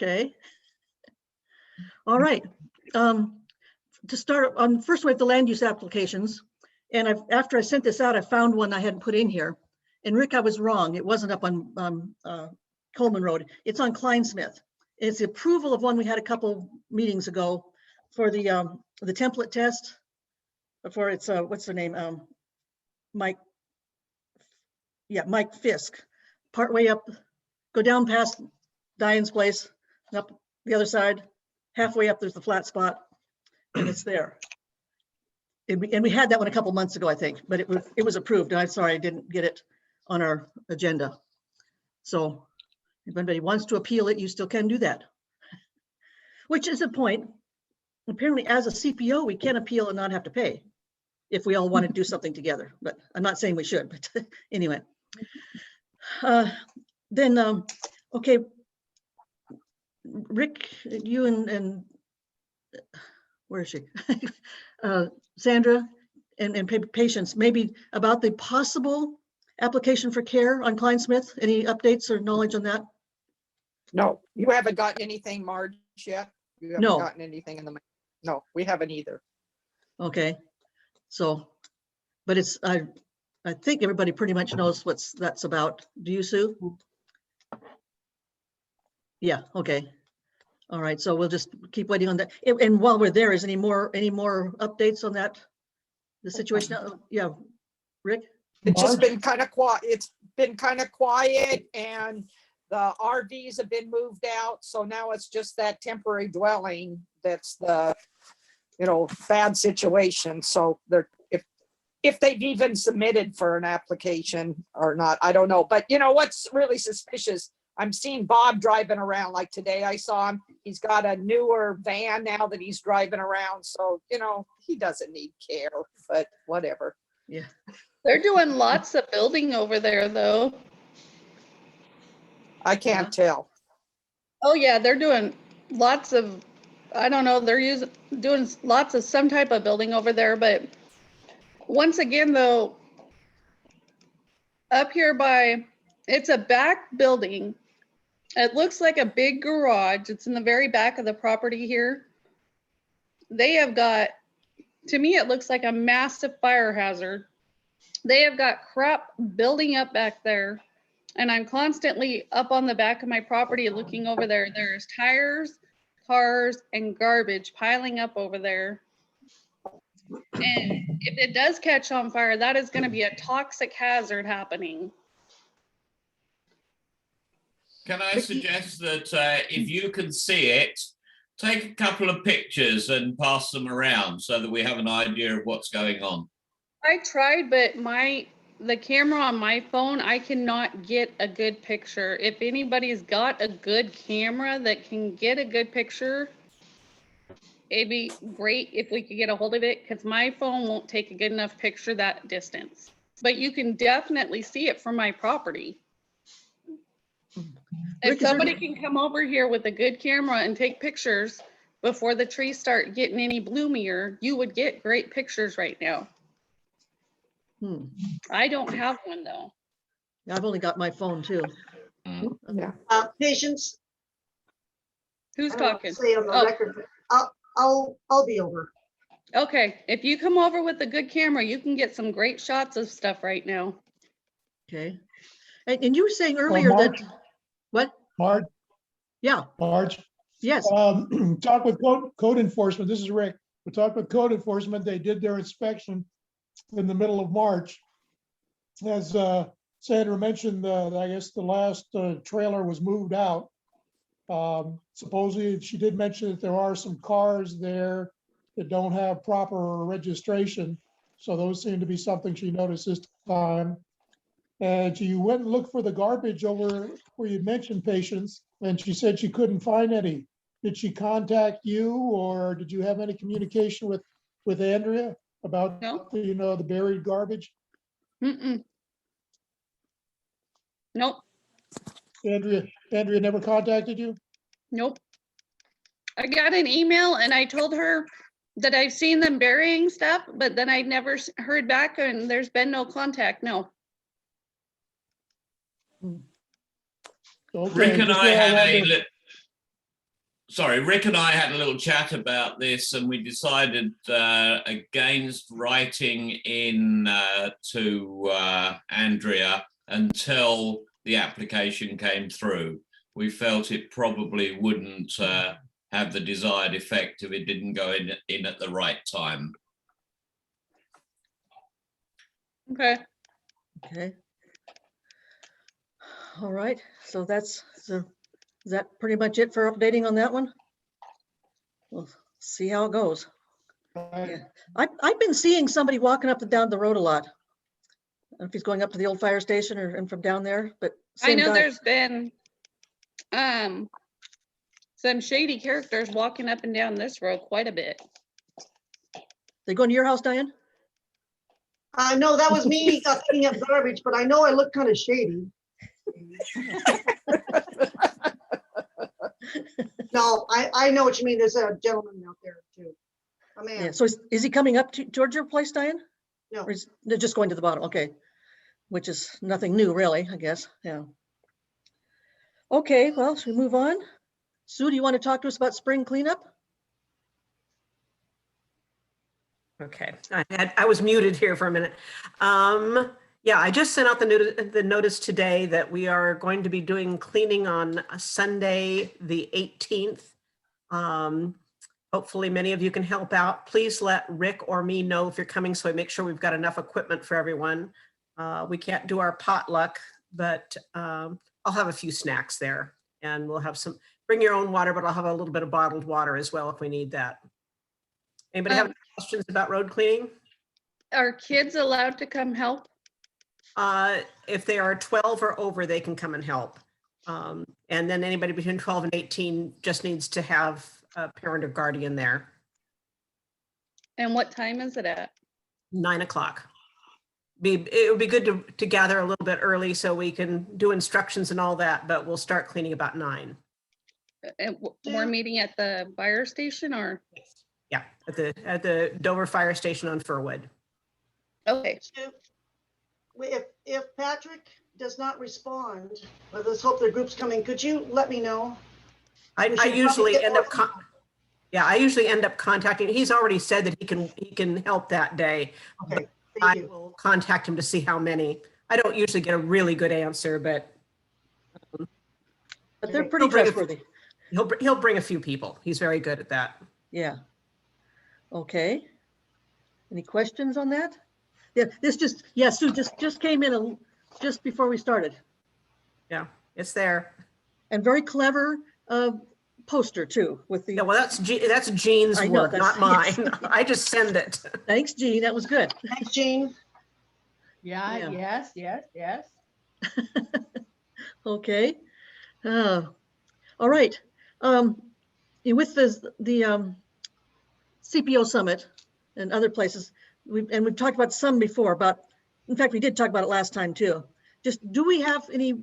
Okay. All right. To start on, first we have the land use applications. And after I sent this out, I found one I hadn't put in here. And Rick, I was wrong. It wasn't up on Coleman Road. It's on Kleinsmith. It's the approval of one we had a couple meetings ago for the template test. For its what's their name? Mike. Yeah, Mike Fisk. Partway up, go down past Diane's place, and up the other side. Halfway up, there's the flat spot, and it's there. And we had that one a couple months ago, I think, but it was approved. And I'm sorry I didn't get it on our agenda. So if anybody wants to appeal it, you still can do that. Which is the point. Apparently, as a CPO, we can appeal and not have to pay if we all want to do something together. But I'm not saying we should. But anyway, okay, Rick, you and where is she? Sandra and Patience, maybe about the possible application for care on Kleinsmith. Any updates or knowledge on that? No, you haven't gotten anything, Marge, yet? You haven't gotten anything in the mail? No, we haven't either. Okay, so, but it's, I think everybody pretty much knows that's about. Do you, Sue? Yeah, okay. All right, so we'll just keep waiting on that. And while we're there, is any more updates on that? The situation? Yeah, Rick? It's just been kind of quiet. It's been kind of quiet, and the RVs have been moved out. So now it's just that temporary dwelling that's the, bad situation. So they're, if they've even submitted for an application or not, I don't know. But what's really suspicious, I'm seeing Bob driving around. Like today I saw him, he's got a newer van now that he's driving around. So, he doesn't need care, but whatever. Yeah. They're doing lots of building over there though. I can't tell. Oh yeah, they're doing lots of, I don't know, they're doing lots of some type of building over there. But once again though, up here it's a back building. It looks like a big garage. It's in the very back of the property here. They have got, to me, it looks like a massive fire hazard. They have got crap building up back there. And I'm constantly up on the back of my property looking over there. There's tires, cars, and garbage piling up over there. And if it does catch on fire, that is going to be a toxic hazard happening. Can I suggest that if you can see it, take a couple of pictures and pass them around so that we have an idea of what's going on? I tried, but the camera on my phone, I cannot get a good picture. If anybody's got a good camera that can get a good picture, it'd be great if we could get a hold of it, because my phone won't take a good enough picture that distance. But you can definitely see it from my property. If somebody can come over here with a good camera and take pictures before the trees start getting any bloomier, you would get great pictures right now. I don't have one though. I've only got my phone too. Yeah. Patience. Who's talking? Say on the record, I'll be over. Okay, if you come over with a good camera, you can get some great shots of stuff right now. Okay. And you were saying earlier that, what? Marge? Yeah. Marge? Yes. Talk with code enforcement. This is Rick. We talked with code enforcement. They did their inspection in the middle of March. As Sandra mentioned, I guess the last trailer was moved out. Supposedly, she did mention that there are some cars there that don't have proper registration. So those seem to be something she noticed this time. And she went and looked for the garbage over where you mentioned Patience, and she said she couldn't find any. Did she contact you, or did you have any communication with Andrea about the buried garbage? Nope. Andrea never contacted you? Nope. I got an email and I told her that I've seen them burying stuff, but then I never heard back, and there's been no contact. No. Okay, Rick and I had sorry, Rick and I had a little chat about this, and we decided against writing in to Andrea until the application came through. We felt it probably wouldn't have the desired effect if it didn't go in at the right time. Okay. Okay. All right, so is that pretty much it for updating on that one? We'll see how it goes. Yeah. I've been seeing somebody walking up and down the road a lot. I don't know if he's going up to the old fire station and from down there, but I same know guy. there's been some shady characters walking up and down this road quite a bit. They going to your house, Diane? No, that was me picking up garbage, but I know I look kind of shady. No, I know what you mean. There's a gentleman out there too. A man. Yeah, so is he coming up towards your place, Diane? No. Or they're just going to the bottom, okay. Which is nothing new really, I guess, yeah. Okay, well, should we move on? Sue, do you want to talk to us about spring cleanup? Okay, I was muted here for a minute. Yeah, I just sent out the notice today that we are going to be doing cleaning on Sunday, the 18th. Hopefully many of you can help out. Please let Rick or me know if you're coming so I make sure we've got enough equipment for everyone. We can't do our potluck, but I'll have a few snacks there, and we'll have some, bring your own water, but I'll have a little bit of bottled water as well if we need that. Anybody have any questions about road cleaning? Are kids allowed to come help? If they are 12 or over, they can come and help. And then anybody between 12 and 18 just needs to have a parent or guardian there. And what time is it at? 9 o'clock. It would be good to gather a little bit early so we can do instructions and all that, but we'll start cleaning about 9. And we're meeting at the fire station or? Yeah, at the Dover Fire Station on Firwood. Okay. If Patrick does not respond, let's hope their group's coming. Could you let me know? I usually end up contacting. He's already said that he can help that day. Okay, I thank you. will contact him to see how many. I don't usually get a really good answer, but they're pretty He'll bring a- trustworthy. he'll bring a few people. He's very good at that. Yeah. Okay. Any questions on that? Yeah, Sue just came in just before we started. Yeah, it's there. And very clever poster too with the, Yeah, well, that's Jean's I know, work, not that's- mine. I just send it. thanks, Jean, that was good. Thanks, Jean. Yeah. Yes. Okay. All right. With the CPO Summit and other places, we've talked about some before, in fact, we did talk about it last time too. Just, do we have any,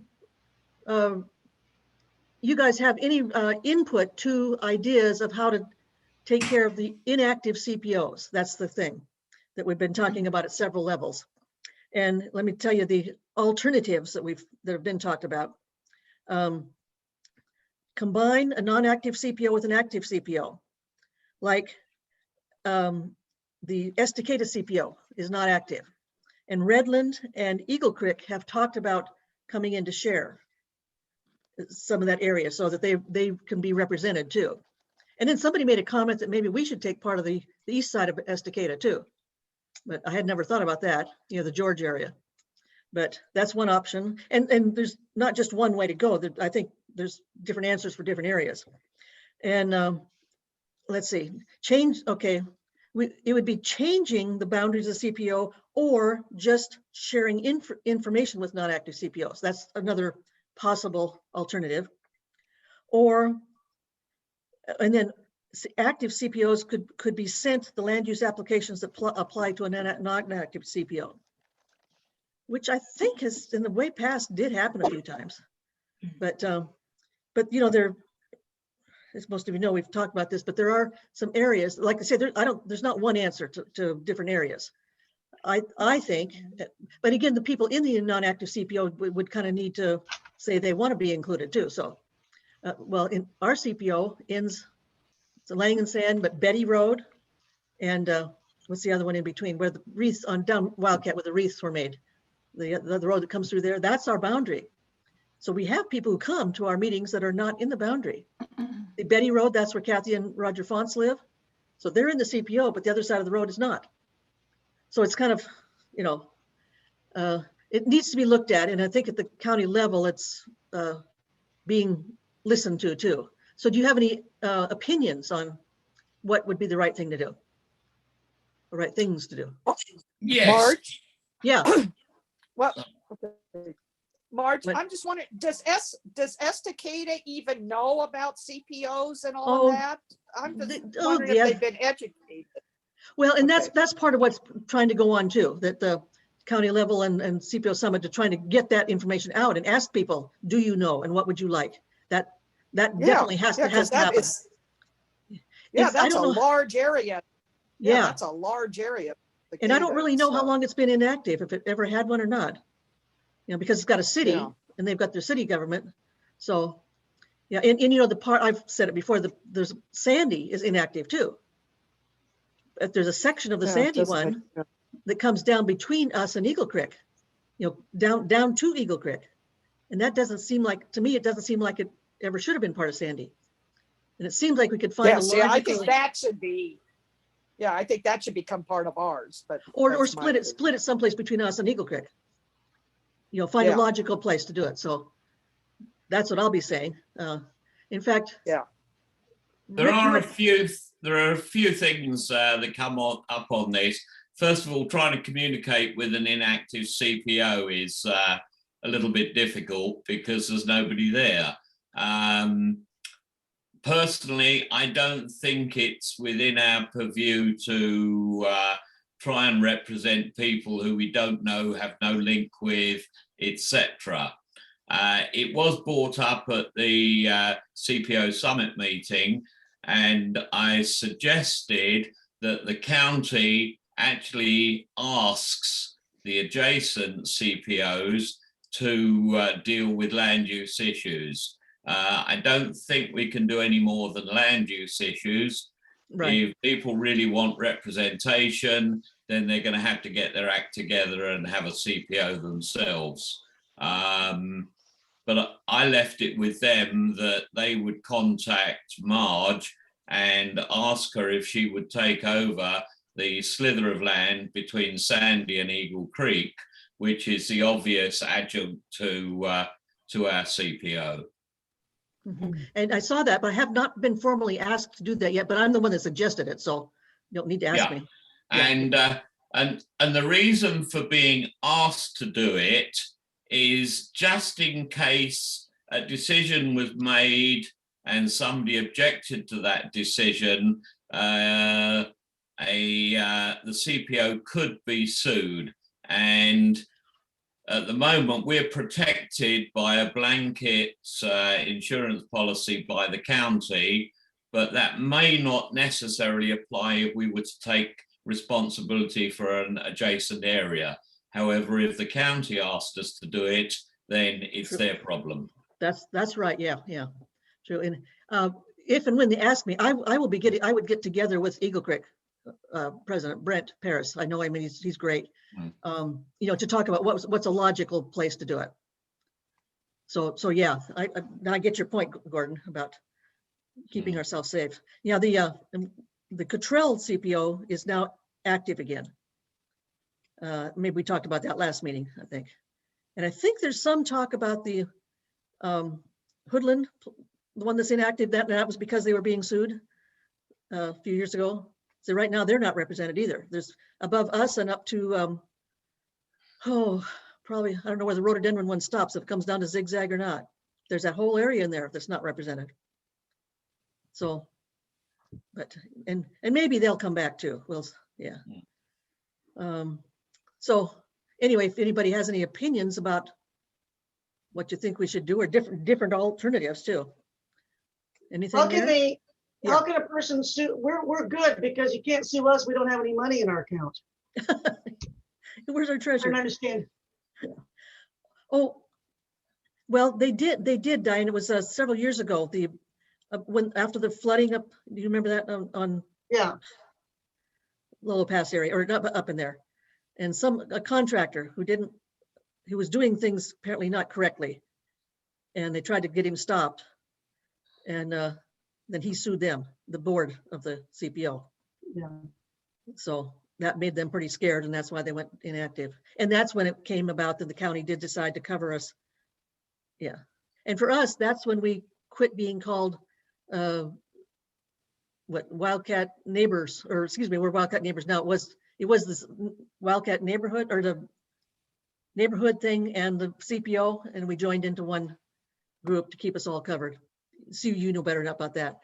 you guys have any input to ideas of how to take care of the inactive CPOs? That's the thing that we've been talking about at several levels. And let me tell you the alternatives that have been talked about. Combine a non-active CPO with an active CPO, like the Estacada CPO is not active, and Redland and Eagle Creek have talked about coming in to share some of that area so that they can be represented too. And then somebody made a comment that maybe we should take part of the east side of Estacada too, but I had never thought about that, the George area. But that's one option, and there's not just one way to go. I think there's different answers for different areas. And let's see, okay. It would be changing the boundaries of CPO or just sharing information with non-active CPOs. That's another possible alternative. And then active CPOs could be sent the land use applications that apply to a non-active CPO, which I think has in the way past did happen a few times. But as most of you know, we've talked about this, but there are some areas, like I said, there's not one answer to different areas. I think, but again, the people in the non-active CPO would kind of need to say they want to be included too. So well, in our CPO ends, it's Lang and Sand, but Betty Road and what's the other one in between where the wreaths on down Wildcat where the wreaths were made? The road that comes through there, that's our boundary. So we have people who come to our meetings that are not in the boundary. The Betty Road, that's where Kathy and Roger Fonts live. So they're in the CPO, but the other side of the road is not. So it's kind of, you know, it needs to be looked at. And I think at the county level, it's being listened to too. So do you have any opinions on what would be the right thing to do? The right things to do? Yes. Marge? Yeah. Well, okay. Marge, What? I'm just wondering, does Estacada even know about CPOs and all Oh, of that? I'm just oh, wondering yeah. if they've been educated. Well, and Okay. that's part of what's trying to go on too, that the county level and CPO summit to trying to get that information out and ask people, do you know, and what would you like? That definitely has to 'cause that happen. is- Yeah, I that's a don't know. large area. Yeah. That's a large area. And I don't really know how So, long it's been inactive, if it ever had one or not. You know, because it's got a city Yeah. and they've got their city government. So, yeah, and you know, the part, I've said it before, there's Sandy is inactive too. But there's a section of the Yeah, it Sandy doesn't one make- that comes down between us and Eagle Creek, you know, down to Eagle Creek. And that doesn't seem like, to me, it doesn't seem like it ever should have been part of Sandy. And it seems like we could find Yeah, a see, I logical, think that should be, yeah, I think that should become part of ours, but. or that's my split it someplace between us and Eagle Creek. You know, find a Yeah. logical place to do it. So that's what I'll be saying. In fact. Yeah. There Rick, you are were- a few things that come up on this. First of all, trying to communicate with an inactive CPO is a little bit difficult because there's nobody there. Personally, I don't think it's within our purview to try and represent people who we don't know, have no link with, etc. It was brought up at the CPO summit meeting, and I suggested that the county actually asks the adjacent CPOs to deal with land use issues. I don't think we can do any more than land use issues. Right. If people really want representation, then they're going to have to get their act together and have a CPO themselves. But I left it with them that they would contact Marge and ask her if she would take over the slither of land between Sandy and Eagle Creek, which is the obvious adjunct to our CPO. Mhm. And I saw that, but I have not been formally asked to do that yet, but I'm the one that suggested it, so you don't need to ask Yeah. me. Yeah. And the reason for being asked to do it is just in case a decision was made and somebody objected to that decision, the CPO could be sued. And at the moment, we're protected by a blanket insurance policy by the county, but that may not necessarily apply if we were to take responsibility for an adjacent area. However, if the county asked us to do it, then it's True. their problem. That's right. Yeah. True. And if and when they ask me, I would get together with Eagle Creek President Brent Paris. I know him, and he's great. You know, to talk about what's a logical place to do it. So yeah, I get your point, Gordon, about keeping ourselves safe. Yeah, the Cottrell CPO is now active again. Maybe we talked about that last meeting, I think. And I think there's some talk about the Hoodland, the one that's inactive, that was because they were being sued a few years ago. So right now they're not represented either. There's above us and up to, probably, I don't know where the rhododendron one stops, if it comes down to Zigzag or not. There's that whole area in there that's not represented. So, but, and maybe they'll come back too. Yeah. So anyway, if anybody has any opinions about what you think we should do, or different alternatives too. Anything How can there? how can a person sue? We're good because you can't sue us. We don't have any money in our account. Where's our I treasurer? don't understand. Oh, Well, they did, Diane. It was several years ago. When after the flooding up, do you remember that on Yeah, Lolo Pass area or up in there? And a contractor who was doing things apparently not correctly, and they tried to get him stopped. And then he sued them, the board of the CPO. yeah. So that made them pretty scared, and that's why they went inactive. And that's when it came about that the county did decide to cover us. Yeah. And for us, that's when we quit being called Wildcat neighbors, or excuse me, we're Wildcat neighbors now. It was this Wildcat neighborhood or the neighborhood thing and the CPO, and we joined into one group to keep us all covered. Sue, you know better about that.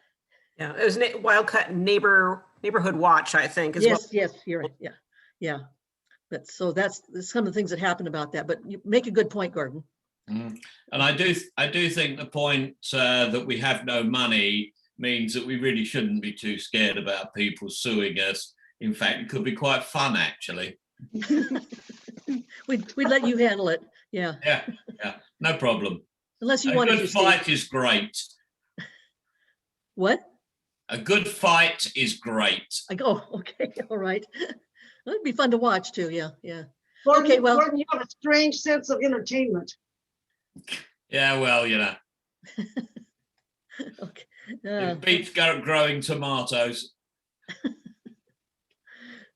Yeah, it was Wildcat Neighborhood Watch, I think. Is Yes, yes, you're right. Yeah, yeah. But so that's some of the things that happened about that. But you make a good point, Gordon. And I do think the point that we have no money means that we really shouldn't be too scared about people suing us. In fact, it could be quite fun, actually. We'd let you handle it. Yeah, Yeah, no problem. unless you A wanted good to. Steve. fight is great. What? A good fight is great. I go, okay, all right. That'd be fun to watch too. Yeah, yeah. Gordon, Okay, well- Gordon, you have a strange sense of entertainment. Yeah, well, you know, Okay. it beats growing tomatoes.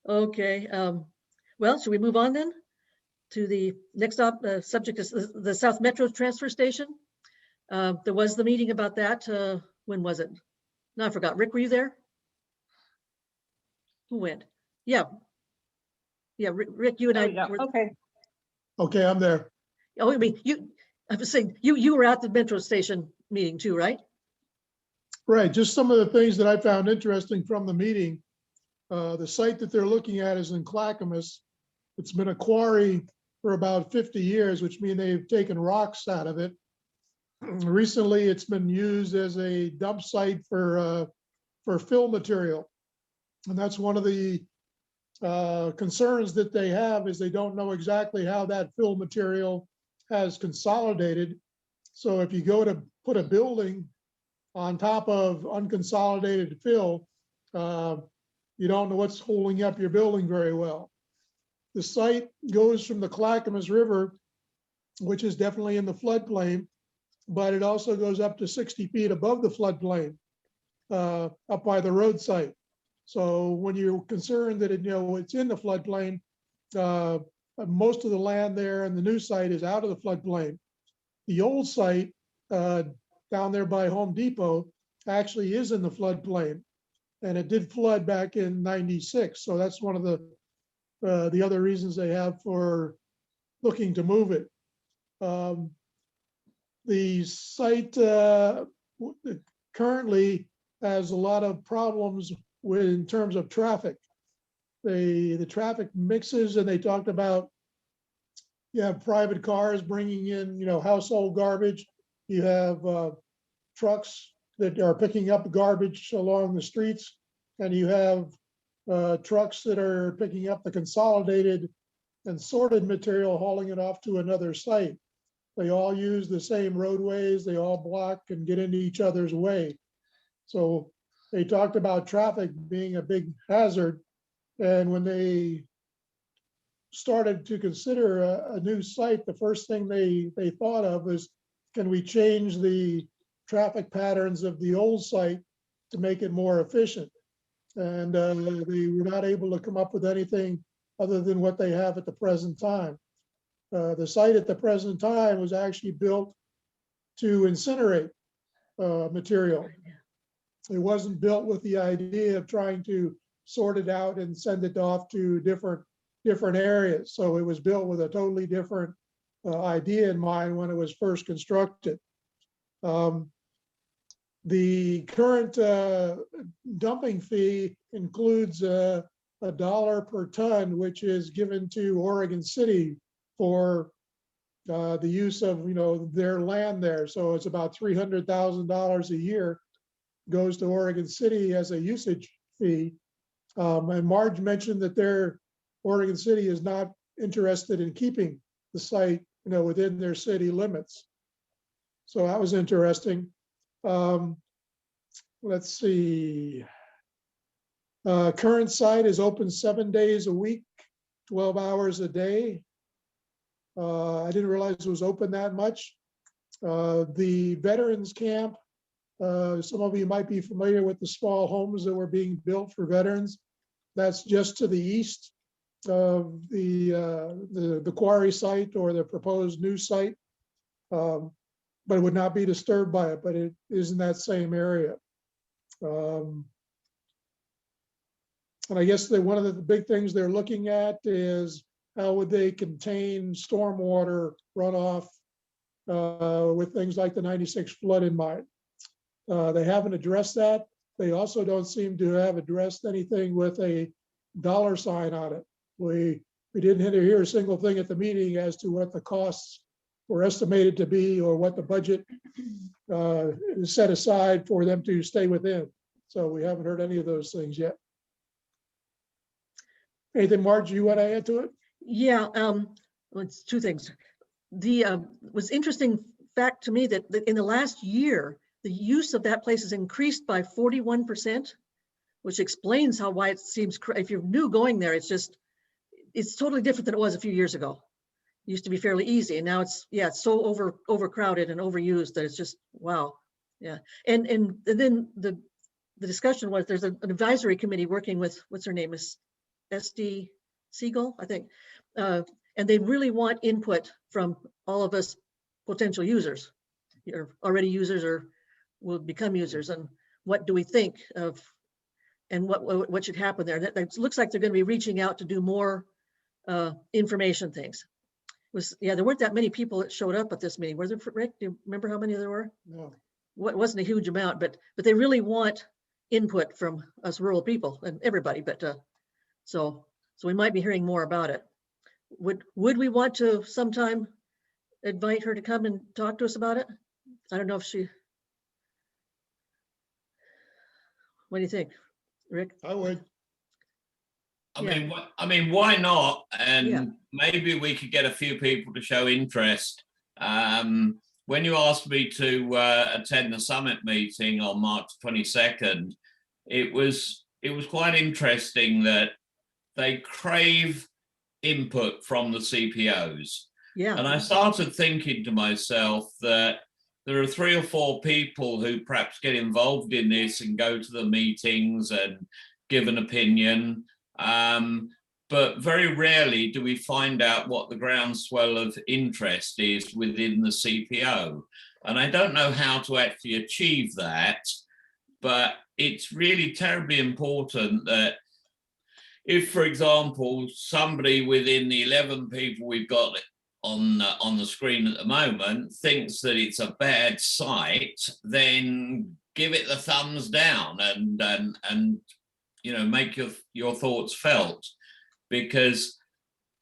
Okay. Well, should we move on then to the next subject is the South Metro Transfer Station. There was the meeting about that. When was it? No, I forgot. Rick, were you there? Who went? Yeah. Yeah, Rick, you and I. Were, Okay. Okay, I'm there. oh, I mean, I was saying, you were at the Metro Station meeting too, right? Right, just some of the things that I found interesting from the meeting. The site that they're looking at is in Clackamas. It's been a quarry for about 50 years, which means they've taken rocks out of it. Recently, it's been used as a dump site for fill material. And that's one of the concerns that they have is they don't know exactly how that fill material has consolidated. So if you go to put a building on top of unconsolidated fill, you don't know what's holding up your building very well. The site goes from the Clackamas River, which is definitely in the floodplain, but it also goes up to 60 feet above the floodplain, up by the road site. So when you're concerned that it's in the floodplain, most of the land there and the new site is out of the floodplain. The old site down there by Home Depot actually is in the floodplain, and it did flood back in '96. So that's one of the other reasons they have for looking to move it. The site currently has a lot of problems in terms of traffic. The traffic mixes, and they talked about you have private cars bringing in household garbage. You have trucks that are picking up garbage along the streets, and you have trucks that are picking up the consolidated and sorted material, hauling it off to another site. They all use the same roadways. They all block and get into each other's way. So they talked about traffic being a big hazard. And when they started to consider a new site, the first thing they thought of was, can we change the traffic patterns of the old site to make it more efficient? And they were not able to come up with anything other than what they have at the present time. The site at the present time was actually built to incinerate material. It wasn't built with the idea of trying to sort it out and send it off to different areas. So it was built with a totally different idea in mind when it was first constructed. The current dumping fee includes $1 per ton, which is given to Oregon City for the use of their land there. So it's about $300,000 a year goes to Oregon City as a usage fee. And Marge mentioned that Oregon City is not interested in keeping the site within their city limits. So that was interesting. Let's see. Current site is open 7 days a week, 12 hours a day. I didn't realize it was open that much. The veterans camp, some of you might be familiar with the small homes that were being built for veterans. That's just to the east of the quarry site or the proposed new site. But it would not be disturbed by it, but it is in that same area. And I guess one of the big things they're looking at is how would they contain stormwater runoff with things like the 96 flood in mind. They haven't addressed that. They also don't seem to have addressed anything with a dollar sign on it. We didn't hear a single thing at the meeting as to what the costs were estimated to be or what the budget is set aside for them to stay within. So we haven't heard any of those things yet. Anything, Marge, you want to add to it? Yeah, well, it's two things. The was interesting fact to me that in the last year, the use of that place has increased by 41%, which explains why it seems, if you're new going there, it's totally different than it was a few years ago. It used to be fairly easy, and now it's so overcrowded and overused that it's just wow. Yeah, and then the discussion was there's an advisory committee working with, what's her name, is SD Siegel, I think, and they really want input from all of us potential users, or already users or will become users, and what do we think of, and what should happen there. That looks like they're going to be reaching out to do more information things. There weren't that many people that showed up at this meeting. Were there, Rick? Do you remember how many there were? No. What wasn't a huge amount, but they really want input from us rural people and everybody. But so we might be hearing more about it. Would we want to sometime invite her to come and talk to us about it? I don't know if she. What do you think, Rick? I would. I mean, why not? And Yeah. maybe we could get a few people to show interest. When you asked me to attend the summit meeting on March 22nd, it was quite interesting that they crave input from the CPOs. Yeah. And I started thinking to myself that there are 3 or 4 people who perhaps get involved in this and go to the meetings and give an opinion. But very rarely do we find out what the groundswell of interest is within the CPO. And I don't know how to actually achieve that, but it's really terribly important that if, for example, somebody within the 11 people we've got on the screen at the moment thinks that it's a bad site, then give it the thumbs down and you know, make your thoughts felt. Because,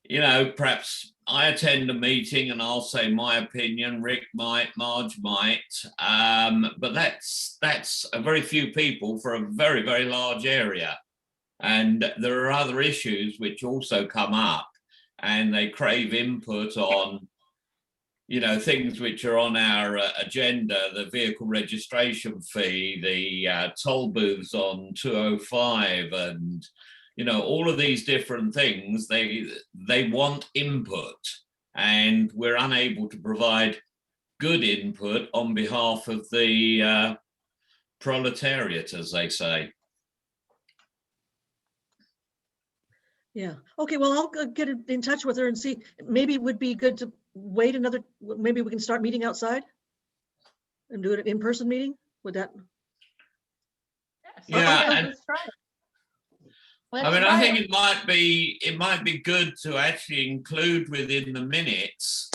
you know, perhaps I attend a meeting and I'll say my opinion, Rick might, Marge might, but that's a very few people for a very, very large area. And there are other issues which also come up, and they crave input on, you know, things which are on our agenda, the vehicle registration fee, the toll booths on 205, and, you know, all of these different things, they want input, and we're unable to provide good input on behalf of the proletariat, as they say. Yeah. Okay. Well, I'll get in touch with her and see. Maybe it would be good to wait maybe we can start meeting outside and do an in-person meeting. Would that? Yeah, and Let's try it. I mean, I think it might be good to actually include within the minutes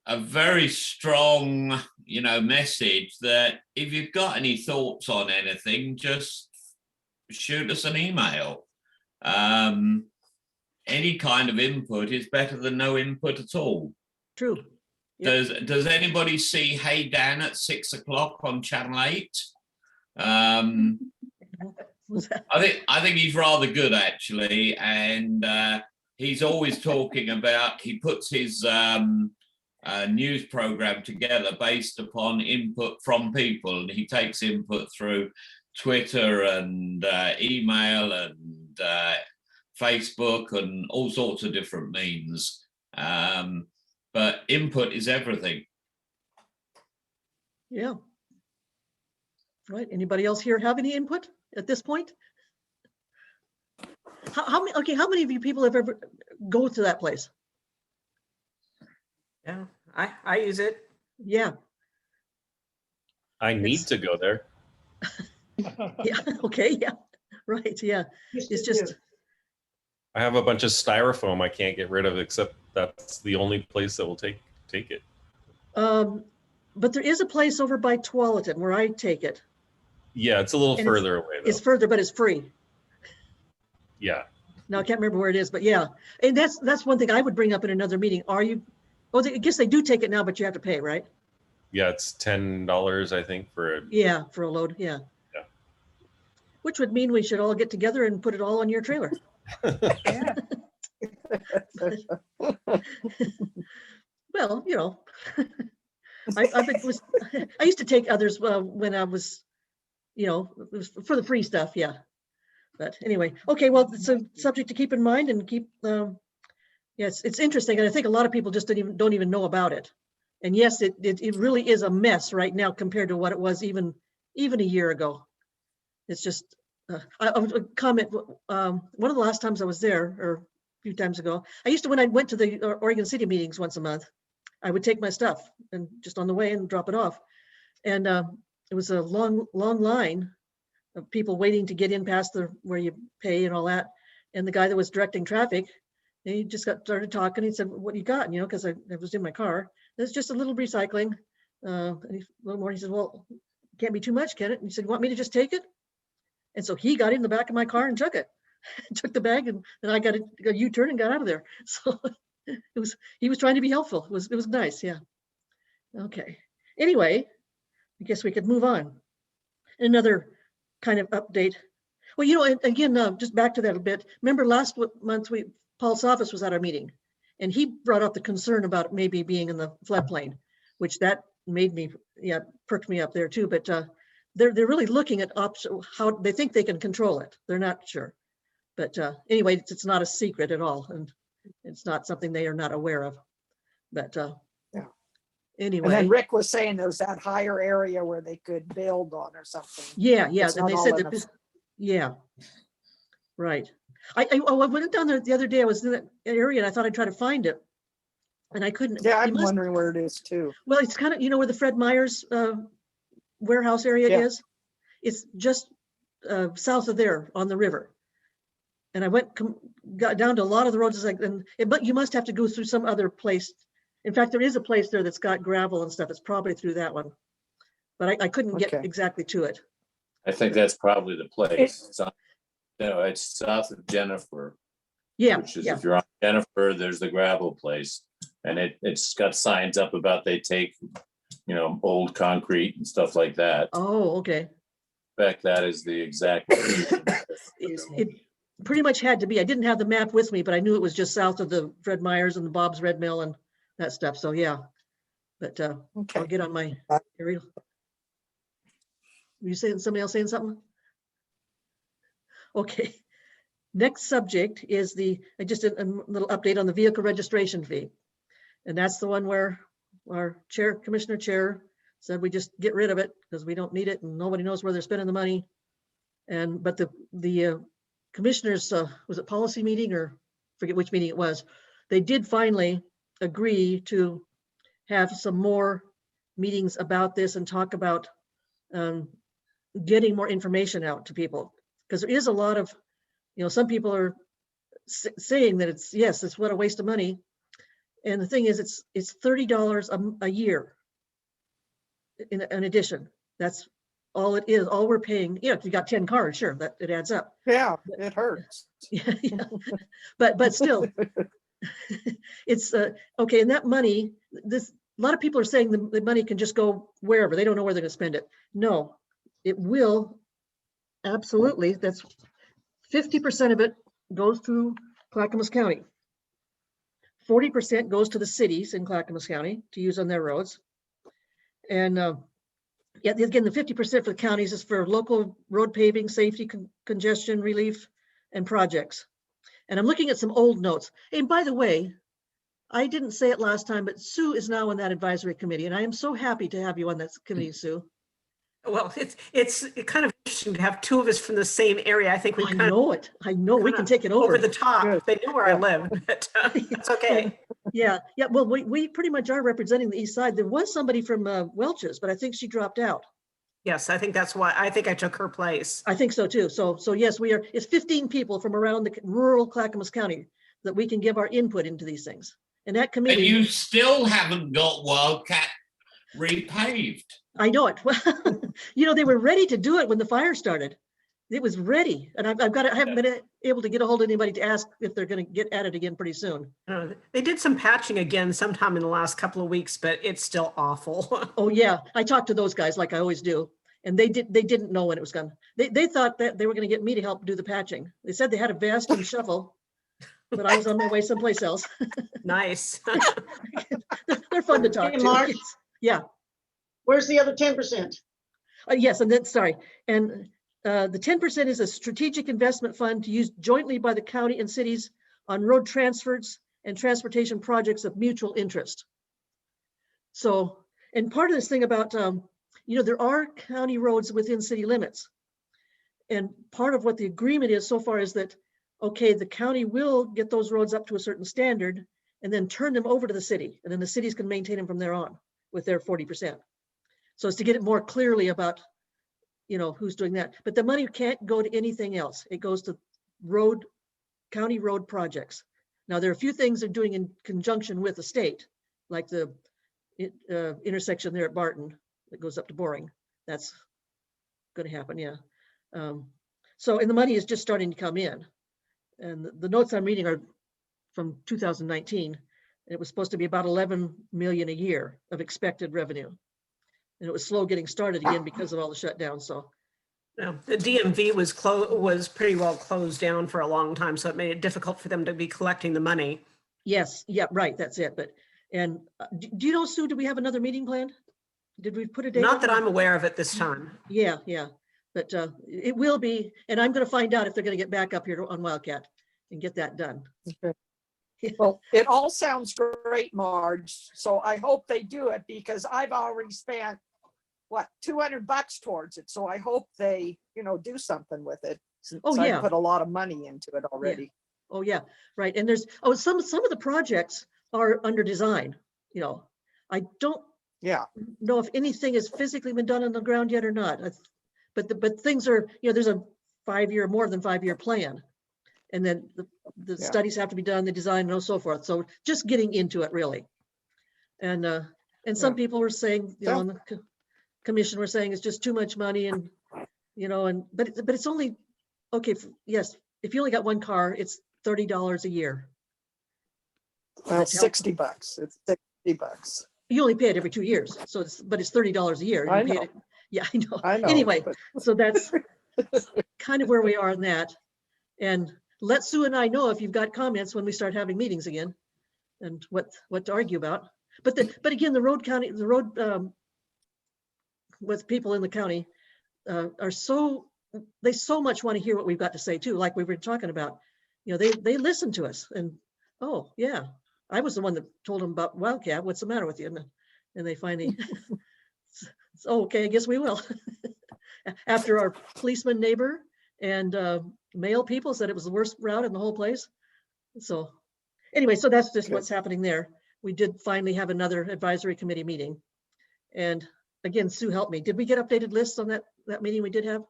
a very strong, you know, message that if you've got any thoughts on anything, just shoot us an email. Any kind of input is better than no input at all. True. Yep. Does anybody see Hey Dan at 6 o'clock on Channel 8? I think he's rather good actually, and he's always talking about. He puts his news program together based upon input from people, and he takes input through Twitter and email and Facebook and all sorts of different means. But input is everything. Yeah. Right. Anybody else here have any input at this point? How many? Okay. How many of you people have ever go to that place? Yeah, I use it. Yeah. I need to go there. Yeah. Okay. Yeah. Right. Yeah. It's just. I have a bunch of styrofoam I can't get rid of, except that's the only place that will take it. But there is a place over by Tualatin where I take it. Yeah, it's a little And further away though. It's further, but it's free. Yeah. Now I can't remember where it is, but yeah. And that's one thing I would bring up in another meeting. Are you? Oh, I guess they do take it now, but you have to pay, right? Yeah, it's $10, I think, for it. Yeah, for a load. Yeah. Yeah. Which would mean we should all get together and put it all on your trailer. Yeah. Well, you know, I used to take others when I was, you know, it was for the free stuff. Yeah. But anyway, okay. Well, it's a subject to keep in mind and keep. Yes, it's interesting, and I think a lot of people just don't even know about it. And yes, it really is a mess right now compared to what it was even a year ago. It's just. I would comment. One of the last times I was there, or a few times ago, when I went to the Oregon City meetings once a month, I would take my stuff and just on the way and drop it off. And it was a long line of people waiting to get in past where you pay and all that. And the guy that was directing traffic, he just started talking. He said, "What do you got?" You know, because I was in my car. There's just a little recycling. And a little more. He said, "Well, can't be too much, can it?" And he said, "You want me to just take it?" And so he got in the back of my car and took it, took the bag, and I got a U-turn and got out of there. So he was trying to be helpful. It was nice. Yeah. Okay. Anyway, I guess we could move on. Another kind of update. Well, you know, and again, just back to that a bit. Remember last month, Paul Sophis was at our meeting, and he brought up the concern about maybe being in the floodplain, which that made me, perked me up there too. But they're really looking at how they think they can control it. They're not sure. But anyway, it's not a secret at all, and it's not something they are not aware of. But Yeah. Anyway. And then Rick was saying there's that higher area where they could build on or something. Yeah. It's And not they all said in that. Yeah. Right. I went down there the other day. I was in that area and I thought I'd try to find it, and I couldn't. Yeah, I'm wondering where it is too. Well, it's kind of, where the Fred Meyer's warehouse area Yeah. is. It's just south of there on the river. And I got down to a lot of the roads, but you must have to go through some other place. In fact, there is a place there that's got gravel and stuff. It's probably through that one, but I couldn't get Okay. exactly to it. I think that's probably the place. It's south of Jennifer. Yeah. Which is, Yeah. if you're on Jennifer, there's the gravel place. And it's got signs up about they take, old concrete and stuff like that. Oh, okay. In fact, that is the exact location. It pretty much had to be. I didn't have the map with me, but I knew it was just south of the Fred Meyer's and the Bob's Red Mill and that stuff. So yeah, but I'll Okay. get on my aerial. Were you saying, somebody else saying something? Okay. Next subject is just a little update on the vehicle registration fee. And that's the one where our commissioner chair said we just get rid of it because we don't need it and nobody knows where they're spending the money. But the commissioners, was it policy meeting or forget which meeting it was, they did finally agree to have some more meetings about this and talk about getting more information out to people, because there is a lot of, some people are saying that it's what a waste of money. And the thing is, it's $30 a year in addition. That's all it is. All we're paying. If you got 10 cars, sure, that it adds up. Yeah, it hurts. Yeah. But still, it's okay. And that money, a lot of people are saying the money can just go wherever. They don't know where they're going to spend it. No, it will. Absolutely. That's 50% of it goes through Clackamas County. 40% goes to the cities in Clackamas County to use on their roads. And yeah, again, the 50% for the counties is for local road paving, safety, congestion relief, and projects. And I'm looking at some old notes. And by the way, I didn't say it last time, but Sue is now on that advisory committee, and I am so happy to have you on that committee, Sue. Well, it's kind of interesting to have two of us from the same area. I think we I kind of know it. I know we can take it over over. the top. Good. They knew where I lived, but it's okay. Yeah. Well, we pretty much are representing the east side. There was somebody from Welch's, but I think she dropped out. Yes, I think that's why I think I took her place. I think so too. So yes, we are. It's 15 people from around the rural Clackamas County that we can give our input into these things. And that And committee. you still haven't got Wildcat repaved. I know it. You know, they were ready to do it when the fire started. It was ready, and I haven't been able to get a hold of anybody to ask if they're going to get at it again pretty soon. They did some patching again sometime in the last couple of weeks, but it's still awful. Oh yeah, I talked to those guys like I always do, and they didn't know when it was going. They thought that they were going to get me to help do the patching. They said they had a vest and shovel, but I was on my way someplace else. Nice. They're fun to talk Hey, to. Mark. Yeah. Where's the other 10%? Yes, and then sorry, and the 10% is a strategic investment fund to use jointly by the county and cities on road transfers and transportation projects of mutual interest. So, and part of this thing about, you know, there are county roads within city limits. And part of what the agreement is so far is that, okay, the county will get those roads up to a certain standard and then turn them over to the city. And then the cities can maintain them from there on with their 40%. So it's to get it more clearly about, you know, who's doing that. But the money can't go to anything else. It goes to county road projects. Now, there are a few things they're doing in conjunction with the state, like the intersection there at Barton that goes up to Boring. That's going to happen, yeah. So, and the money is just starting to come in. And the notes I'm reading are from 2019. And it was supposed to be about 11 million a year of expected revenue. And it was slow getting started again because of all the shutdowns. So No, the DMV was pretty well closed down for a long time, so it made it difficult for them to be collecting the money. yes, yeah, right, that's it. But and do you know, Sue, do we have another meeting planned? Did we put a date? Not that I'm aware of at this time. Yeah, but it will be, and I'm going to find out if they're going to get back up here on Wildcat and get that done. Okay. Well, it all sounds great, Marge. So I hope they do it because I've already spent what, $200 towards it. So I hope they, you know, do something with it. Since Oh, yeah. I put a lot of money into it already. Oh yeah, right. And there's some of the projects are under design. You know, I don't Yeah. know if anything has physically been done on the ground yet or not. But things are, you know, there's a 5-year, more than 5-year plan. And then the Yeah. studies have to be done, the design and so forth. So just getting into it really. And some Yeah. people were saying, you know, Yeah. on the commission were saying it's just too much money and, you know, but it's only, okay, yes, if you only got one car, it's $30 a year. Well, That's helpful. $60. It's $60. You only pay it every 2 years. So but it's $30 a year. You I pay know. it- Yeah, I know. I know. Anyway, but- so that's kind of where we are in that. And let Sue and I know if you've got comments when we start having meetings again and what to argue about. But again, the road with people in the county are they so much want to hear what we've got to say too, like we were talking about. You know, they listen to us and, oh yeah, I was the one that told them about Wildcat. What's the matter with you? And they finally, oh, okay, I guess we will. After our policeman neighbor and male people said it was the worst route in the whole place. So anyway, so that's just what's happening there. We did finally have another advisory committee meeting. And again, Sue helped me. Did we get updated lists on that meeting we did have?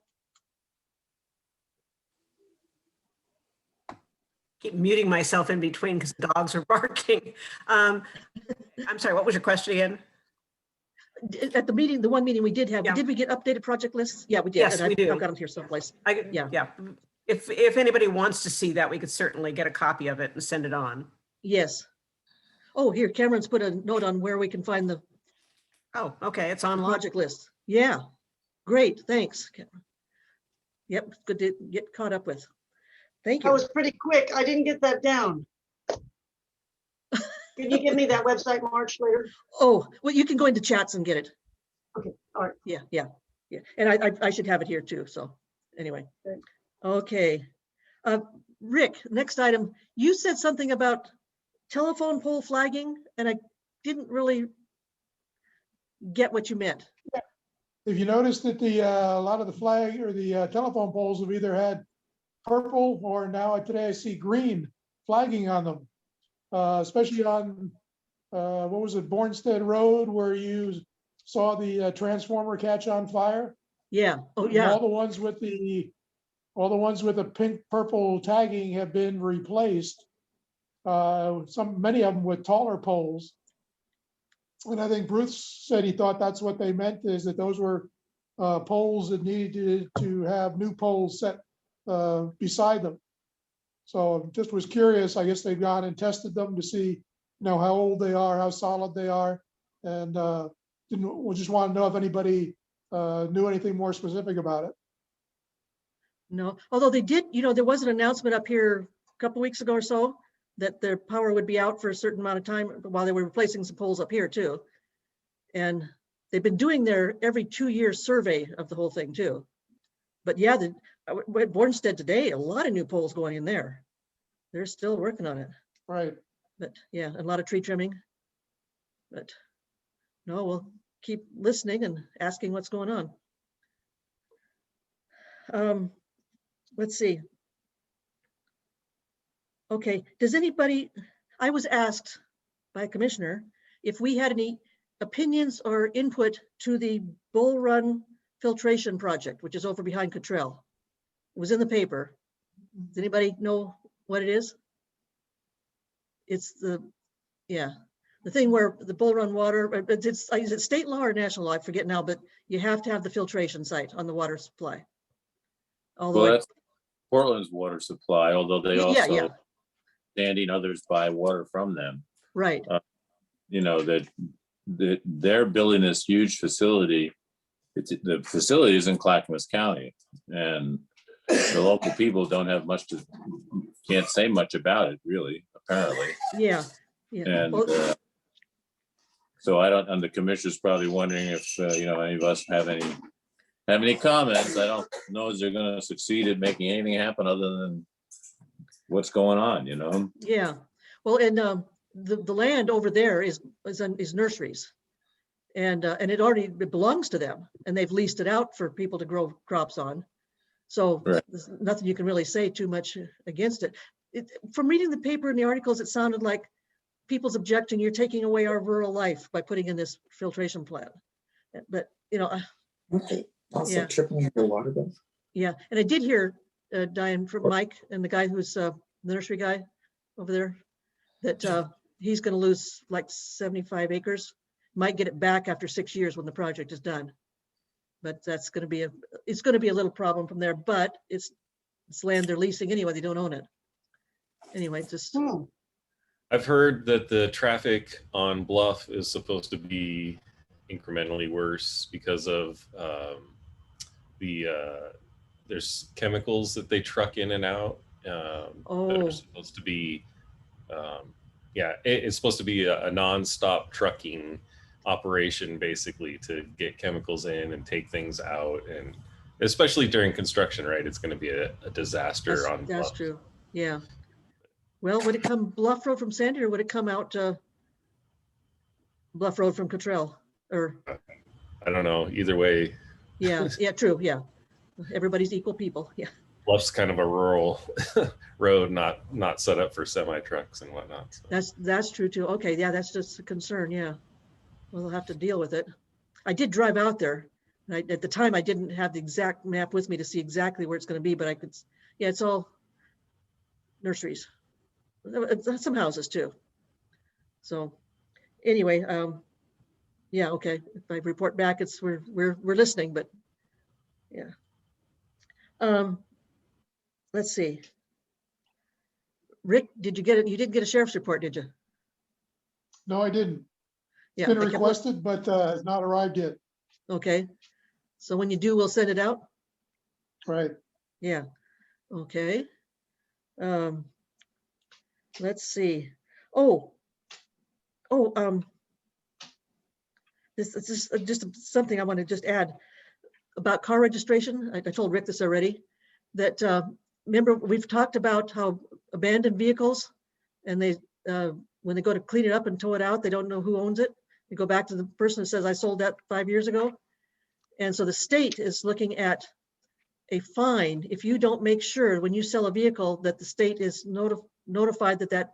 Keep muting myself in between because the dogs are barking. I'm sorry, what was your question again? At the meeting, the one meeting we did have, Yeah. did we get updated project lists? Yeah, we did. Yes, And we do. I've got them here someplace. Yeah. Yeah. If anybody wants to see that, we could certainly get a copy of it and send it on. Yes. Oh, here, Cameron's put a note on where we can find the Oh, okay, it's online. project list. Yeah, great, thanks, Cameron. Yep, good to get caught up with. Thank That you. was pretty quick. I didn't get that down. Can you give me that website, March, later? Oh, well, you can go into chats and get it. Okay, all right. Yeah. And I should have it here too. So anyway. Good. Okay. Rick, next item, you said something about telephone pole flagging, and I didn't really get what you meant. If you notice that a lot of the flag or the telephone poles have either had purple or now today I see green flagging on them. Especially on, what was it, Bornstead Road, where you saw the transformer catch on fire? Yeah. Oh, And yeah. all the ones with the pink purple tagging have been replaced. Many of them with taller poles. And I think Bruce said he thought that's what they meant, is that those were poles that needed to have new poles set beside them. So just was curious. I guess they've gone and tested them to see, how old they are, how solid they are, and we just want to know if anybody knew anything more specific about it. No, although they did, there was an announcement up here a couple weeks ago or so that their power would be out for a certain amount of time while they were replacing some poles up here too. And they've been doing their every 2-year survey of the whole thing too. But yeah, at Bornstead today, a lot of new poles going in there. They're still working on it. Right. But yeah, a lot of tree trimming. But no, we'll keep listening and asking what's going on. Let's see. Okay, does anybody, I was asked by a commissioner if we had any opinions or input to the Bull Run filtration project, which is over behind Cottrell. It was in the paper. Does anybody know what it is? It's the thing where the Bull Run water, is it state law or national law? I forget now, but you have to have the filtration site on the water supply. Although Well, that's Portland's water supply, although they also yeah. standing others buy water from them. Right. That they're building this huge facility. The facility is in Clackamas County, and the local people don't have can't say much about it really, apparently. Yeah. And Well, so and the commissioner's probably wondering if any of us have any comments. I don't know if they're going to succeed at making anything happen other than what's going on, Yeah. Well, and the land over there is nurseries, and it belongs to them, and they've leased it out for people to grow crops on. So Right. there's nothing you can really say too much against it. From reading the paper and the articles, it sounded like people's objecting, you're taking away our rural life by putting in this filtration plant. But Also tripling your water bill. Yeah, and I did hear Diane from Mike and the guy who's the nursery guy over there, that he's going to lose like 75 acres. Might get it back after 6 years when the project is done. But that's going to be a little problem from there. But it's land they're leasing anyway. They don't own it. Anyway, just. I've heard that the traffic on Bluff is supposed to be incrementally worse because of there's chemicals that they truck in and out that are supposed to be it's supposed to be a non-stop trucking operation, basically, to get chemicals in and take things out, and especially during construction, right? It's going to be a disaster on Bluff. That's true. Yeah. Well, would it come Bluff Road from Sandy, or would it come out Bluff Road from Cottrell? Or I don't know. Either way. Yeah. True. Yeah. Everybody's equal people. Yeah. Bluff's kind of a rural road, not set up for semi trucks and whatnot. So. That's true too. Okay. Yeah. That's just a concern. Yeah. We'll have to deal with it. I did drive out there. At the time, I didn't have the exact map with me to see exactly where it's going to be, but I could. Yeah, it's all nurseries. Some houses too. So anyway, yeah, okay. If I report back, it's we're listening, but yeah. Let's see. Rick, did you get it? You didn't get a sheriff's report, did you? No, I didn't. Yeah. It's been requested, but has not arrived yet. Okay. So when you do, we'll send it out. Right. Yeah. Okay. Let's see. Oh, Oh, this is just something I want to just add about car registration. I told Rick this already, that remember we've talked about how abandoned vehicles, and they when they go to clean it up and tow it out, they don't know who owns it. They go back to the person who says, I sold that 5 years ago. And so the state is looking at a fine if you don't make sure when you sell a vehicle that the state is notified that that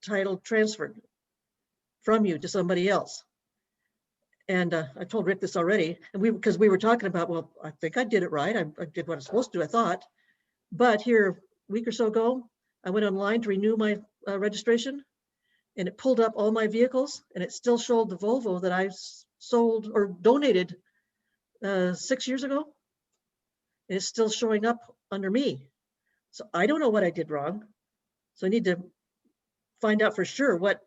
title transferred from you to somebody else. And I told Rick this already, and because we were talking about, well, I think I did it right. I did what I was supposed to do, I thought. But here a week or so ago, I went online to renew my registration, and it pulled up all my vehicles, and it still showed the Volvo that I sold or donated 6 years ago. And it's still showing up under me. So I don't know what I did wrong. So I need to find out for sure what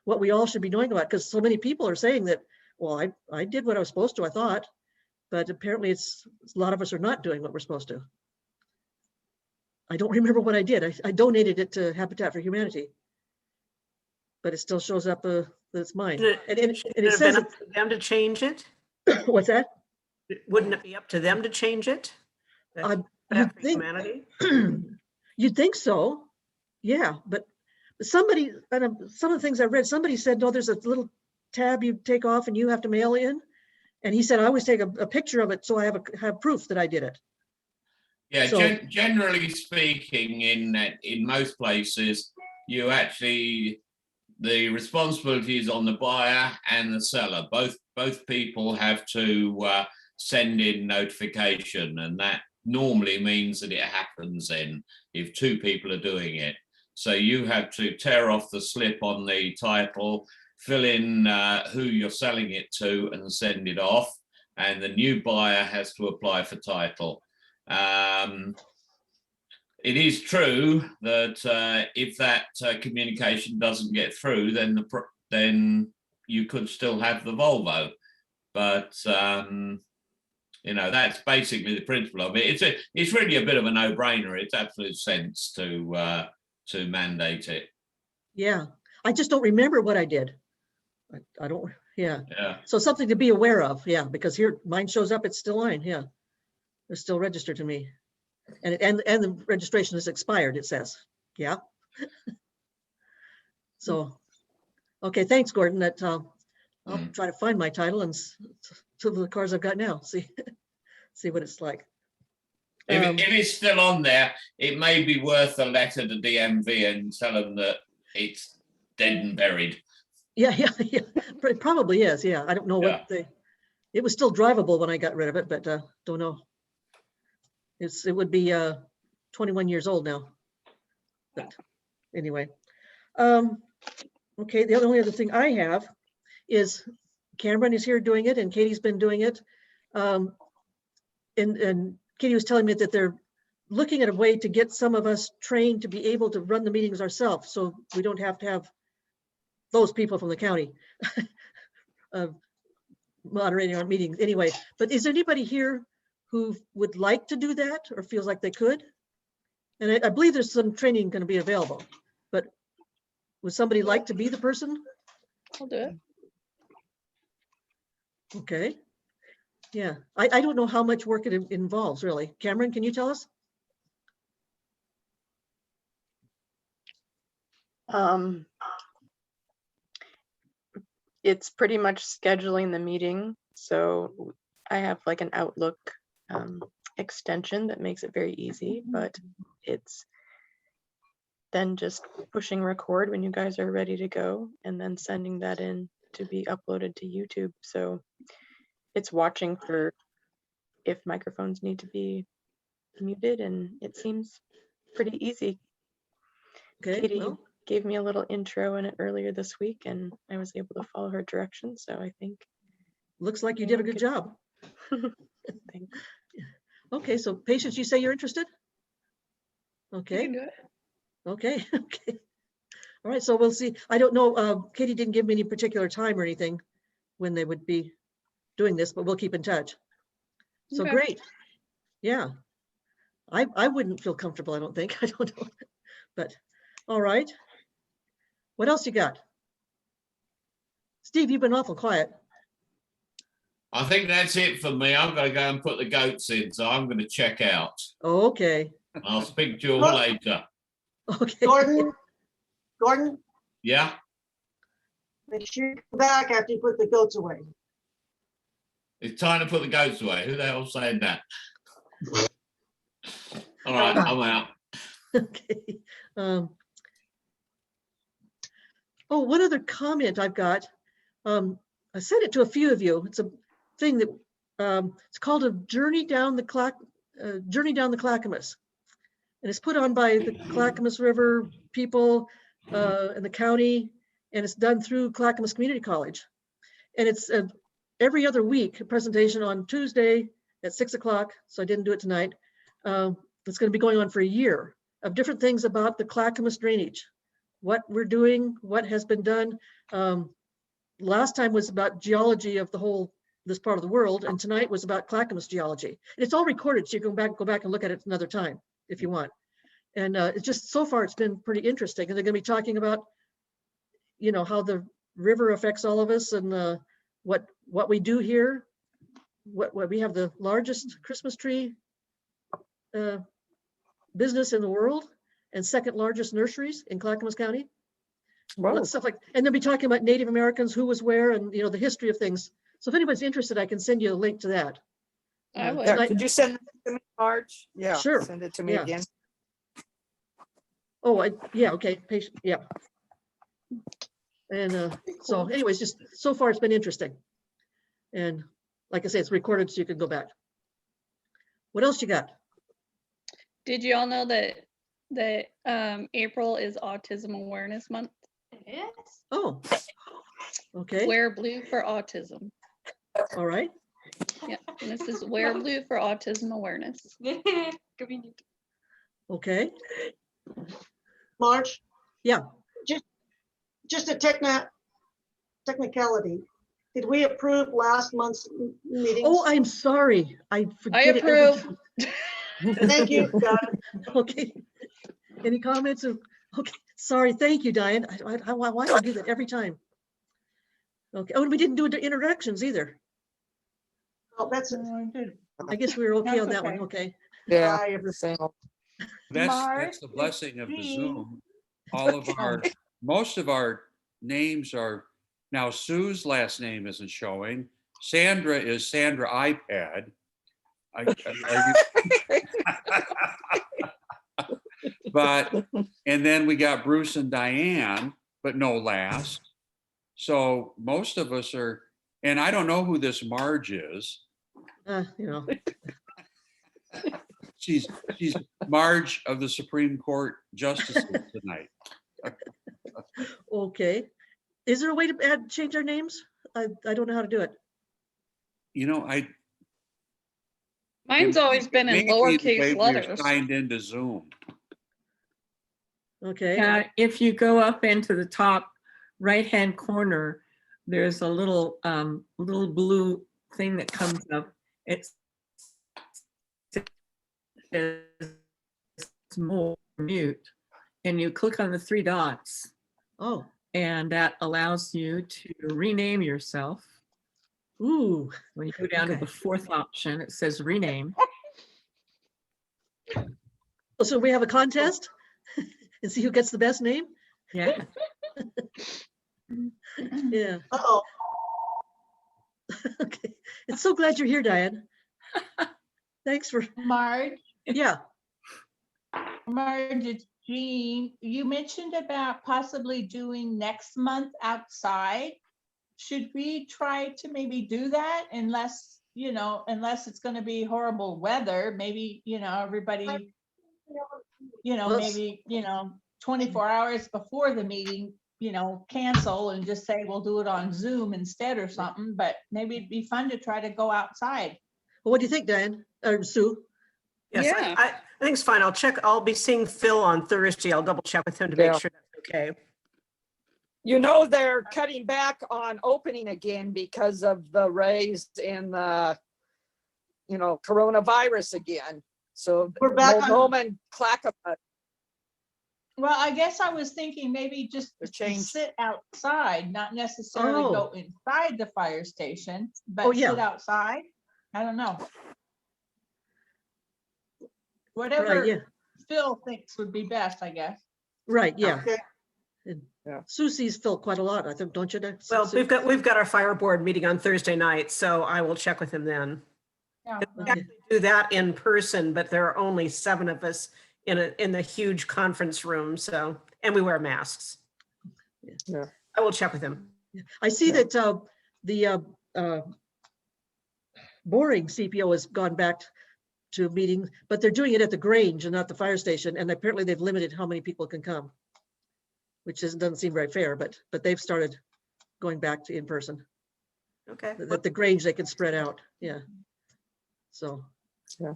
we all should be knowing about, because so many people are saying that, well, I did what I was supposed to, I thought, but apparently a lot of us are not doing what we're supposed to. I don't remember what I did. I donated it to Habitat for Humanity, but it still shows up that it's mine. And it says up to them to change it. What's that? Wouldn't it be up to them to change it? You'd think, you'd think so, yeah, but somebody, some of the things I read, somebody said, no, there's a little tab you take off and you have to mail in. And he said, I always take a picture of it so I have proof that I did it. Yeah, So, generally speaking, in most places, you actually, the responsibility is on the buyer and the seller. Both people have to send in notification, and that normally means that it happens then if two people are doing it. So you have to tear off the slip on the title, fill in who you're selling it to, and send it off. And the new buyer has to apply for title. It is true that if that communication doesn't get through, then you could still have the Volvo. But you know, that's basically the principle of it. It's really a bit of a no-brainer. It's absolute sense to mandate it. yeah, I just don't remember what I did. I don't, yeah. Yeah. So something to be aware of, yeah, because here mine shows up, it's still mine, yeah. It's still registered to me. And the registration is expired, it says, yeah. So, okay, thanks, Gordon. That I'll try to find my title and to the cars I've got now, see what it's like. If it's still on there, it may be worth a letter to DMV and tell them that it's dead and buried. Yeah, it probably is, yeah. I don't know what it was still drivable when I got rid of it, but don't know. It would be 21 years old now. But anyway, okay. The only other thing I have is Cameron is here doing it, and Katie's been doing it. And Katie was telling me that they're looking at a way to get some of us trained to be able to run the meetings ourselves, so we don't have to have those people from the county moderating our meetings anyway. But is there anybody here who would like to do that or feels like they could? And I believe there's some training going to be available, but would somebody like to be the person? I'll do it. Okay. Yeah, I don't know how much work it involves, really. Cameron, can you tell us? It's pretty much scheduling the meeting. So I have like an Outlook extension that makes it very easy, but it's then just pushing record when you guys are ready to go and then sending that in to be uploaded to YouTube. So it's watching for if microphones need to be muted, and it seems pretty easy. Okay, Katie well, gave me a little intro in it earlier this week, and I was able to follow her directions. So I think looks like you did a good job. Thanks. Okay, so Patience, you say you're interested? You Okay, can do it. okay, okay. All right, so we'll see. I don't know, Katie didn't give me any particular time or anything when they would be doing this, but we'll keep in touch. So Okay. great. Yeah. I wouldn't feel comfortable, I don't think. I don't know. But all right. What else you got? Steve, you've been awful quiet. I think that's it for me. I'm going to go and put the goats in, so I'm going to check out. Okay, I'll speak to you all later. okay. Gordon, Yeah? make sure you come back after you put the goats away. It's time to put the goats away. Who the hell's saying that? All right, I'm out. Okay. Oh, one other comment I've got. I sent it to a few of you. It's a thing that it's called a journey down the Clackamas, and it's put on by the Clackamas River people in the county, and it's done through Clackamas Community College, and it's every other week a presentation on Tuesday at 6 o'clock. So I didn't do it tonight. It's going to be going on for a year of different things about the Clackamas drainage, what we're doing, what has been done. Last time was about geology of this part of the world, and tonight was about Clackamas geology. And it's all recorded, so you can go back and look at it another time if you want. And it's just, so far it's been pretty interesting. And they're going to be talking about, how the river affects all of us, and what we do here. What we have the largest Christmas tree business in the world, and second largest nurseries in Clackamas County. Whoa. Stuff like, and they'll be talking about Native Americans, who was where, and the history of things. So if anybody's interested, I can send you a link to that. I would. Yeah, could you send it to me, Marge? Yeah, Sure. send it to me Yeah. again. Oh, yeah, okay, patient, yeah. And so anyways, just so far it's been interesting. And like I say, it's recorded, so you can go back. What else you got? Did you all know that April is Autism Awareness Month? Yes. Oh, okay, Wear blue for autism. all right. Yeah, and this is Wear Blue for Autism Awareness. Convenient. Okay, Marge? Yeah. Just a technicality. Did we approve last month's meetings? oh, I'm sorry, I I forget it every approve. time. Thank you. Got it. Okay, any comments? Okay, sorry, thank you, Diane. Why do I do that every time? Okay, oh, and we didn't do the introductions either. Oh, that's it. I guess we were okay on That's that one, okay. okay. Yeah. Bye, everybody. Same old. Marge, That's the blessing of the Jean. Zoom. All of most of our names are, now Sue's last name isn't showing. Sandra is Sandra iPad. But, and then we got Bruce and Diane, but no last. So most of us are, and I don't know who this Marge is. She's Marge of the Supreme Court Justices tonight. Okay, is there a way to change our names? I don't know how to do it. Mine's always been in Maybe the way lowercase we're letters. signed into Zoom. Okay, if you go up into the top right-hand corner, there's a little blue thing that comes up. It's more mute, and you click on the three dots. Oh, and that allows you to rename yourself. Ooh. When you go down to the fourth option, it says rename. So we have a contest and see who gets the best name? Yeah. Yeah. Uh-oh. Okay. It's so glad you're here, Diane. Thanks for. Marge. Yeah. Marge, it's Jean. You mentioned about possibly doing next month outside. Should we try to maybe do that unless it's going to be horrible weather? Maybe, everybody, maybe, 24 hours before the meeting, cancel and just say we'll do it on Zoom instead or something. But maybe it'd be fun to try to go outside. Well, what do you think, Diane or Sue? Yes, Yeah. I think it's fine. I'll check. I'll be seeing Phil on Thursday. I'll double check with him to make Yeah. sure that's okay. They're cutting back on opening again because of the raise in the, coronavirus again. So We're back on- Multnomah and Clackamas. Well, I guess I was thinking maybe just To to change. sit outside, not necessarily Oh. go inside the fire station, Oh, but yeah. sit outside. I don't know. Right, Whatever yeah, Phil thinks would be best, I guess. right, yeah. Okay. And Yeah. Sue sees Phil quite a lot, I think, don't you? Well, Sue? we've got our fire board meeting on Thursday night, so I will check with him then. Yeah. We Okay. actually do that in person, but there are only 7 of us in the huge conference room, so, and we wear masks. Yeah. I will check with him. I see Yeah. that the boring CPO has gone back to meetings, but they're doing it at the Grange and not the fire station. And apparently they've limited how many people can come, which doesn't seem very fair, but they've started going back to in person. Okay. At the Grange, they can spread out. Yeah. So. Yeah.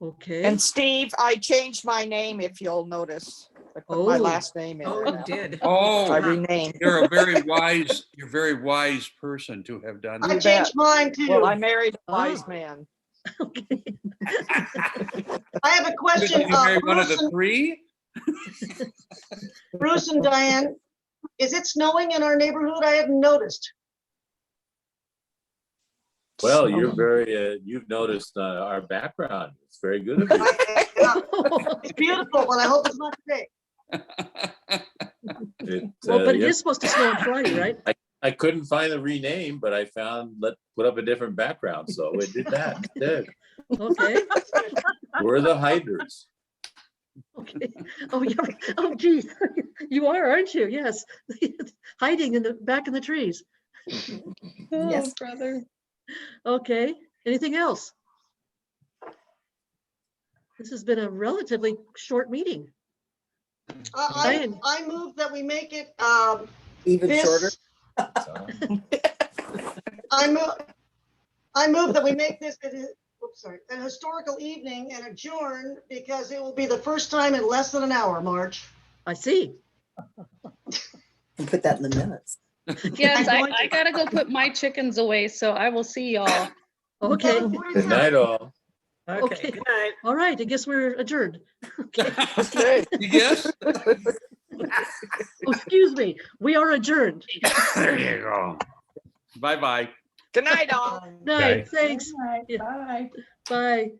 Okay. And Steve, I changed my name, if you'll notice. I put my Oh. last name in. Oh, there you now. did. I Oh, renamed. you're a very wise person to have done I You that. bet. changed mine too. Well, I married a wise Oh. man. Okay. I have a question. You married one of the 3? Bruce and Diane, is it snowing in our neighborhood? I haven't noticed. Well, you're very, you've noticed our background. It's very good of you. It's beautiful, but I hope it's not today. Well, but it yeah, is supposed to snow on Friday, right? I couldn't find the rename, but I found, put up a different background, so it did that instead. Okay. We're the hiders. Okay. Oh, yeah. Oh, geez. You are, aren't you? Yes. Hiding in the back in the trees. Oh, Yes. brother. Okay. Anything else? This has been a relatively short meeting. Diane. I move that we make it, Even shorter. this, I move that we make this, an historical evening and adjourn because it will be the first time in less than an hour, Marge. I see. And put that in the minutes. Yes, I'm going I to- gotta go put my chickens away, so I will see y'all. Okay. 7:47. Good night, all. Okay, Okay. good night. All right. I guess we're adjourned. Okay. Okay. You guess? Oh, excuse me. We are adjourned. There you go. Bye-bye. Good night, all. Night. Thanks. All right, Yeah. bye. Bye.